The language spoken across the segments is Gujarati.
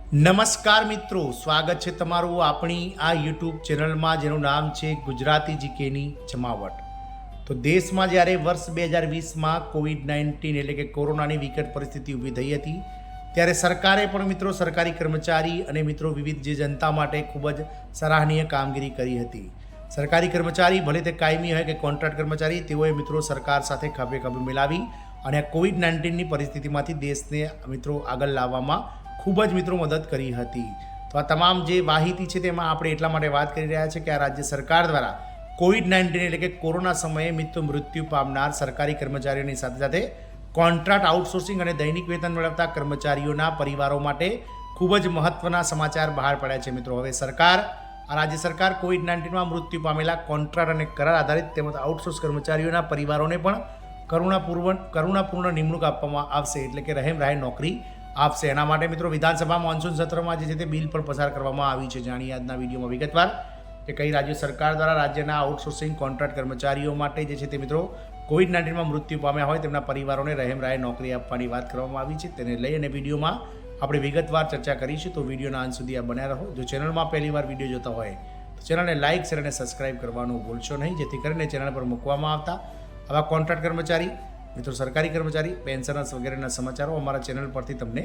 નમસ્કાર મિત્રો, સ્વાગત છે તમારું આપણી આ યુટ્યુબ ચેનલમાં જેનું નામ છે ગુજરાતી જીકેની જમાવટ. તો દેશમાં જ્યારે વર્ષ 2020માં કોવિડ-19 એટલે કે કોરોનાની વિકટ પરિસ્થિતિ ઊભી થઈ હતી ત્યારે સરકારે પણ મિત્રો સરકારી કર્મચારી અને મિત્રો વિવિધ જે જનતા માટે ખૂબ જ સરાહનીય કામગીરી કરી હતી. સરકારી કર્મચારી ભલે તે કાયમી હોય કે કોન્ટ્રાક્ટ કર્મચારી, તેઓએ મિત્રો સરકાર સાથે ખભે ખભે મિલાવી અને કોવિડ-19ની પરિસ્થિતિમાંથી દેશને મિત્રો આગળ લાવવામાં ખૂબ જ મિત્રો મદદ કરી હતી. તો આ તમામ જે માહિતી છે તેમાં આપણે એટલા માટે વાત કરી રહ્યા છીએ કે આ રાજ્ય સરકાર દ્વારા કોવિડ-19 એટલે કે કોરોના સમયે મિત્રો મૃત્યુ પામનાર સરકારી કર્મચારીઓની સાથે સાથે કોન્ટ્રાક્ટ આઉટસોર્સિંગ અને દૈનિક વેતન મેળવતા કર્મચારીઓના પરિવારો માટે ખૂબ જ મહત્વના સમાચાર બહાર પડ્યા છે. મિત્રો હવે રાજ્ય સરકાર કોવિડ-19માં મૃત્યુ પામેલા કોન્ટ્રાક્ટ અને કરાર આધારિત તેમજ આઉટસોર્સ કર્મચારીઓના પરિવારોને પણ કરુણાપૂર્ણ નિમણૂક આપવામાં આવશે, એટલે કે રહેમ રાહે નોકરી આપશે. એના માટે મિત્રો વિધાનસભા મોન્સૂન સત્રમાં જે છે તે બિલ પણ પસાર કરવામાં આવી છે. જાણીએ આજના વિડીયોમાં વિગતવાર કે કઈ રાજ્ય સરકાર દ્વારા રાજ્યના આઉટસોર્સિંગ કોન્ટ્રાક્ટ કર્મચારીઓ માટે જે છે તે મિત્રો કોવિડ-19માં મૃત્યુ પામ્યા હોય તેમના પરિવારોને રહેમ રાહે નોકરી આપવાની વાત કરવામાં આવી છે. તેને લઈ અને વિડીયોમાં આપણે વિગતવાર ચર્ચા કરીશું. તો વિડીયોના અંત સુધી આ બન્યા રહો. જો ચેનલમાં પહેલીવાર વિડીયો જોતા હોય તો ચેનલને લાઇક, શેર અને સબસ્ક્રાઇબ કરવાનું ભૂલશો નહીં, જેથી કરીને ચેનલ પર મૂકવામાં આવતા આવા કોન્ટ્રાક્ટ કર્મચારી મિત્રો, સરકારી કર્મચારી, પેન્શનર્સ વગેરેના સમાચારો અમારા ચેનલ પરથી તમને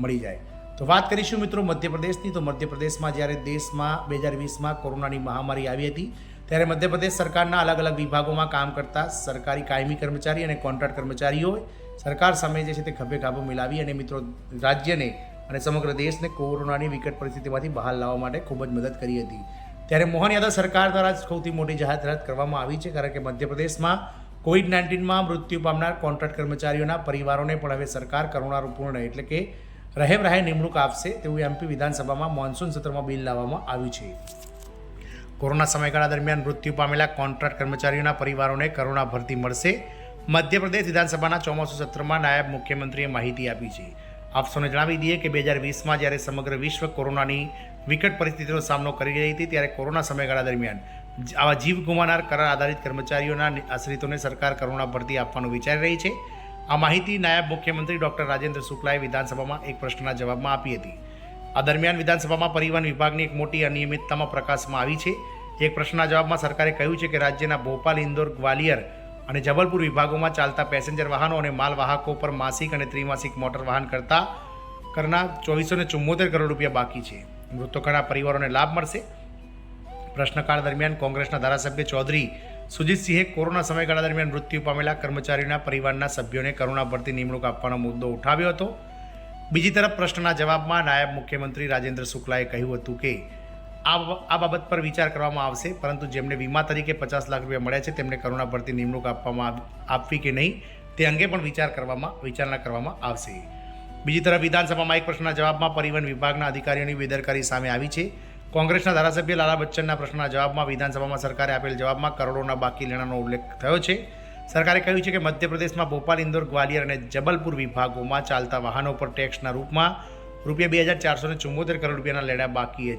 મળી જાય. તો વાત કરીશું મિત્રો મધ્યપ્રદેશની. તો મધ્યપ્રદેશમાં જ્યારે દેશમાં 2020માં કોરોનાની મહામારી આવી હતી ત્યારે મધ્યપ્રદેશ સરકારના અલગ અલગ વિભાગોમાં કામ કરતા સરકારી કાયમી કર્મચારી અને કોન્ટ્રાક્ટ કર્મચારીઓએ સરકાર સામે જે છે તે ખભે ખાબો મિલાવી અને મિત્રો રાજ્યને અને સમગ્ર દેશને કોરોનાની વિકટ પરિસ્થિતિમાંથી બહાર લાવવા માટે ખૂબ જ મદદ કરી હતી. ત્યારે મોહન યાદવ સરકાર દ્વારા સૌથી મોટી જાહેરાત કરવામાં આવી છે, કારણ કે મધ્યપ્રદેશમાં કોવિડ-19માં મૃત્યુ પામનાર કોન્ટ્રાક્ટ કર્મચારીઓના પરિવારોને પણ હવે સરકાર કરુણાપૂર્ણ એટલે કે રહેમ રાહે નિમણૂક આપશે તેવું એમપી વિધાનસભામાં મોન્સૂન સત્રમાં બિલ લાવવામાં આવ્યું છે. કોરોના સમયગાળા દરમિયાન મૃત્યુ પામેલા કોન્ટ્રાક્ટ કર્મચારીઓના પરિવારોને કરુણા ભરતી મળશે. મધ્યપ્રદેશ વિધાનસભાના ચોમાસુ સત્રમાં નાયબ મુખ્યમંત્રીએ માહિતી આપી છે. આપ સૌને જણાવી દઈએ કે 2020માં જ્યારે સમગ્ર વિશ્વ કોરોનાની વિકટ પરિસ્થિતિનો સામનો કરી રહી હતી ત્યારે કોરોના સમયગાળા દરમિયાન આવા જીવ ગુમાનાર કરાર આધારિત કર્મચારીઓના આશ્રિતોને સરકાર કરુણા ભરતી આપવાનું વિચારી રહી છે. આ માહિતી નાયબ મુખ્યમંત્રી ડૉક્ટર રાજેન્દ્ર શુક્લાએ વિધાનસભામાં એક પ્રશ્નના જવાબમાં આપી હતી. આ દરમિયાન વિધાનસભામાં પરિવહન વિભાગની એક મોટી અનિયમિતતામાં પ્રકાશમાં આવી છે. એક પ્રશ્નના જવાબમાં સરકારે કહ્યું છે કે રાજ્યના ભોપાલ, ઇન્દોર, ગ્વાલિયર અને જબલપુર વિભાગોમાં ચાલતા પેસેન્જર વાહનો અને માલવાહકો પર માસિક અને ત્રિમાસિક મોટર વાહન કરના 2474 કરોડ રૂપિયા બાકી છે. મૃતકોના પરિવારોને લાભ મળશે. પ્રશ્નકાળ દરમિયાન કોંગ્રેસના ધારાસભ્ય ચૌધરી સુજીતસિંહે કોરોના સમયગાળા દરમિયાન મૃત્યુ પામેલા કર્મચારીઓના પરિવારના સભ્યોને કરુણા ભરતી નિમણૂક આપવાનો મુદ્દો ઉઠાવ્યો હતો. બીજી તરફ પ્રશ્નના જવાબમાં નાયબ મુખ્યમંત્રી રાજેન્દ્ર શુક્લાએ કહ્યું હતું કે આ બાબત પર વિચાર કરવામાં આવશે, પરંતુ જેમને વીમા તરીકે 50 લાખ રૂપિયા મળ્યા છે તેમને કરુણા ભરતી નિમણૂક આપવી કે નહીં તે અંગે પણ વિચારણા કરવામાં આવશે. બીજી તરફ વિધાનસભામાં એક પ્રશ્નના જવાબમાં પરિવહન વિભાગના અધિકારીઓની બેદરકારી સામે આવી છે. કોંગ્રેસના ધારાસભ્ય લાલા બચ્ચનના પ્રશ્નના જવાબમાં વિધાનસભામાં સરકારે આપેલ જવાબમાં કરોડોના બાકી લેણાનો ઉલ્લેખ થયો છે. સરકારે કહ્યું છે કે મધ્યપ્રદેશમાં ભોપાલ, ઇન્દોર, ગ્વાલિયર અને જબલપુર વિભાગોમાં ચાલતા વાહનો પર ટેક્સના રૂપમાં રૂપિયા 2474 કરોડ રૂપિયાના લેણા બાકી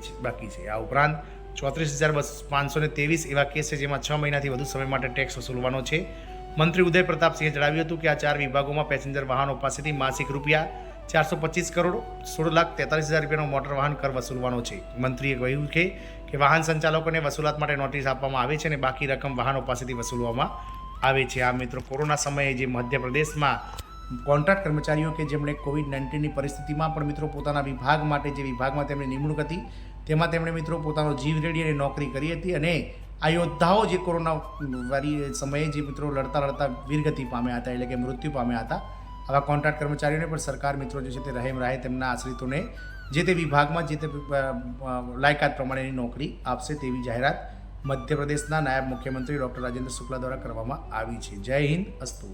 છે. આ ઉપરાંત 34,523 એવા કેસ છે જેમાં 6 મહિનાથી વધુ સમય માટે ટેક્સ વસૂલવાનો છે. મંત્રી ઉદય પ્રતાપસિંહે જણાવ્યું હતું કે આ 4 વિભાગોમાં પેસેન્જર વાહનો પાસેથી માસિક રૂપિયા 425 કરોડ 16,43,000 રૂપિયાનો મોટર વાહન કર વસૂલવાનો છે. મંત્રીએ કહ્યું કે વાહન સંચાલકોને વસૂલાત માટે નોટિસ આપવામાં આવે છે અને બાકી રકમ વાહનો પાસેથી વસૂલવામાં આવે છે. આ મિત્રો કોરોના સમયે જે મધ્યપ્રદેશમાં કોન્ટ્રાક્ટ કર્મચારીઓ કે જેમણે કોવિડ-19ની પરિસ્થિતિમાં પણ મિત્રો પોતાના વિભાગ માટે જે વિભાગમાં તેમની નિમણૂક હતી તેમાં તેમણે મિત્રો પોતાનો જીવ રેડી અને નોકરી કરી હતી અને આ યોદ્ધાઓ જે કોરોના સમયે જે મિત્રો લડતા વીરગતિ પામ્યા હતા એટલે કે મૃત્યુ પામ્યા હતા, આવા કોન્ટ્રાક્ટ કર્મચારીઓને પણ સરકાર મિત્રો જે છે તે રહેમ રાહે તેમના આશ્રિતોને જે તે વિભાગમાં જે તે લાયકાત પ્રમાણેની નોકરી આપશે તેવી જાહેરાત મધ્યપ્રદેશના નાયબ મુખ્યમંત્રી ડૉક્ટર રાજેન્દ્ર શુક્લા દ્વારા કરવામાં આવી છે. જય હિન્દ, અસ્તુ.